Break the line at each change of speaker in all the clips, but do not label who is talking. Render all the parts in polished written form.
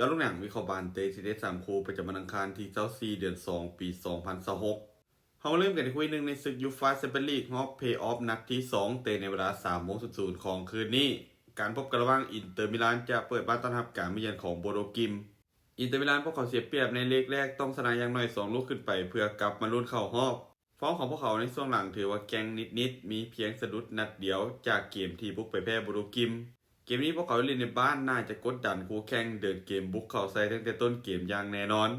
อลูกหนังวิเคราะห์บานเตซิเดส3คู่ประจำวันอังคารที่24เดือน2ปี2026เฮาเริ่มกันที่คุยหนึ่งในศึกยูฟ่าแชมเปี้ยนลีกฮอบเพย์ออฟนัดที่2เตะในเวลา 3:00 ของคืนนี้การพบกันระหว่างอินเตอร์มิลานจะเปิดบ้านต้อนรับการมาเยือนของโบโดกิมอินเตอร์มิลานพวกเขาเสียเปรียบในเลกแรกต้องชนะอย่างน้อย2ลูกขึ้นไปเพื่อกลับมาลุ้นเข้ารอบฟอร์มของพวกเขาในช่วงหลังถือว่าแกร่งนิดๆมีเพียงสะดุดนัดเดียวจากเกมที่บุกไปแพ้โบโดกิมเกมนี้พวกเขาเล่นในบ้านน่าจะกดดันคู่แข่งเดินเกมบุกเข้าใส่ตั้งแต่ต้นเกมอย่างแน่นอน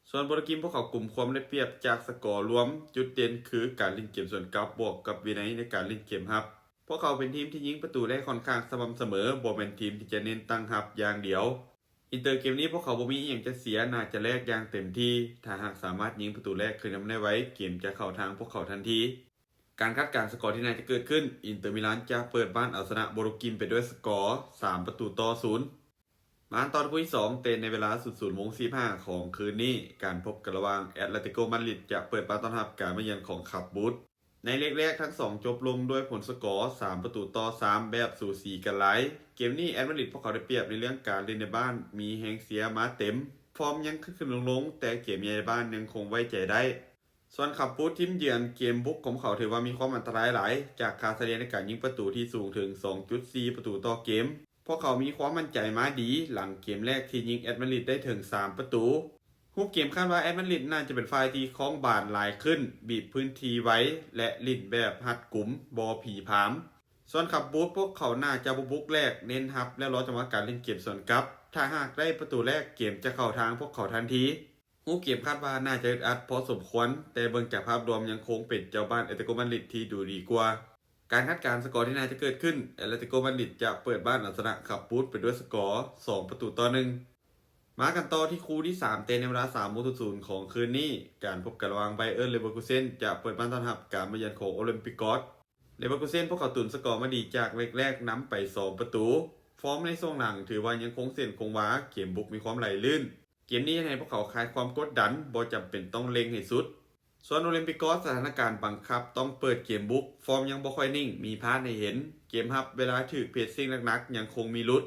ส่วนโบโดกิมพวกเขากลุ่มความได้เปรียบจากสกอร์รวมจุดเด่นคือการเล่นเกมส่วนกลับบวกกับวินัยในการเล่นเกมรับพวกเขาเป็นทีมที่ยิงประตูได้ค่อนข้างสม่ำเสมอบ่เป็นทีมที่จะเน้นตั้งรับอย่างเดียวอินเตอร์เกมนี้พวกเขาบ่มีอย่างจะเสียน่าจะแลกอย่างเต็มที่ถ้าหากสามารถยิงประตูแรกคืนนำได้ไว้เกมจะเข้าทางพวกเขาทันทีการคาดการณ์สกอร์ที่น่าจะเกิดขึ้นอินเตอร์มิลานจะเปิดบ้านเอาชนะโบโรกิมไปด้วยสกอร์3-0มาตอนคู่ที่2เตะในเวลา 00:45 ของคืนนี้การพบกันระหว่างแอตเลติโกมาดริดจะเปิดบ้านต้อนรับการมาเยือนของคลับบูธในเลกแรกทั้ง2จบลงด้วยผลสกอร์3-3แบบสูสีกันหลายเกมนี้แอตมาดริดพวกเขาได้เปรียบในเรื่องการเล่นในบ้านมีแฮงเสียมาเต็มฟอร์มยังขึ้นลงแต่เกมในบ้านยังคงไว้ใจได้ส่วนขับบูธทีมเยือนเกมบุกของเขาถือว่ามีความอันตรายหลายจากคาเฉลี่ยในการยิงประตูที่สูงถึง 2.4 ประตูต่อเกมพวกเขามีความมั่นใจมาดีหลังเกมแรกที่ยิงแอตมาดริดได้ถึง3ประตูรูปเกมคาดว่าแอตมาดริดน่าจะเป็นฝ่ายที่คล้องบาดหลายขึ้นบีบพื้นที่ไว้และลิ่นแบบหัดกลุ่มบอผีผามส่วนขับบูธพวกเขาน่าจะบุกแรกเน้นฮับและรอจังหวะการเล่นเกมส่วนกลับถ้าหากได้ประตูแรกเกมจะเข้าทางพวกเขาทันทีรูปเกมคาดว่าน่าจะอึดอัดพอสมควรแต่เบิ่งจากภาพรวมยังคงเป็นเจ้าบ้านแอตเลติโกมาดริดที่ดูดีกว่าการคาดการณ์สกอร์ที่น่าจะเกิดขึ้นแอตเลติโกมาดริดจะเปิดบ้านเอาชนะขับบูธไปด้วยสกอร์2-1มากันต่อที่คู่ที่3เตะในเวลา 3:00 ของคืนนี้การพบกันระหว่างไบเอิร์นเลเวอร์คูเซ่นจะเปิดบ้านต้อนรับการมาเยือนของโอลิมปิกกอสเลเวอร์คูเซ่นพวกเขาตุนสกอร์มาดีจากเลกแรกนำไป2ประตูฟอร์มในช่วงหลังถือว่ายังคงเส้นคงวาเกมบุกมีความไหลลื่นเกมนี้ให้พวกเขาคลายความกดดันบ่จำเป็นต้องเล็งให้สุดส่วนโอลิมปิกกอสสถานการณ์บังคับต้องเปิดเกมบุกฟอร์มยังบ่ค่อยนิ่งมีพลาดให้เห็นเกมรับเวลาถือเพจซิ่งหนักๆยังคงมีลุด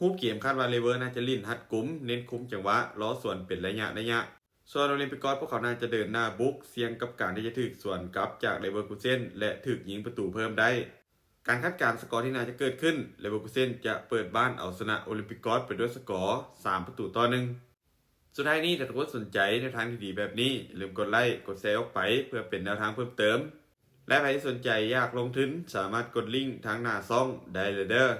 รูปเกมคาดว่าเลเวอร์น่าจะลิ้นหัดกุมเน้นคุมจังหวะล้อส่วนเป็นระยะส่วนโอลิมปิกกอสพวกเขาน่าจะเดินหน้าบุกเสี่ยงกับการที่จะถึกส่วนกลับจากเลเวอร์คูเซ่นและถึกยิงประตูเพิ่มได้การคาดการณ์สกอร์ที่น่าจะเกิดขึ้นเลเวอร์คูเซ่นจะเปิดบ้านเอาชนะโอลิมปิกกอสไปด้วยสกอร์3-1สุดท้ายนี้ถ้าทุกคนสนใจแนวทางที่ดีแบบนี้อย่าลืมกดไลค์กดแชร์ออกไปเพื่อเป็นแนวทางเพิ่มเติมและใครที่สนใจอยากลงทุนสามารถกดลิงก์ทางหน้าช่องได้เลยเด้อ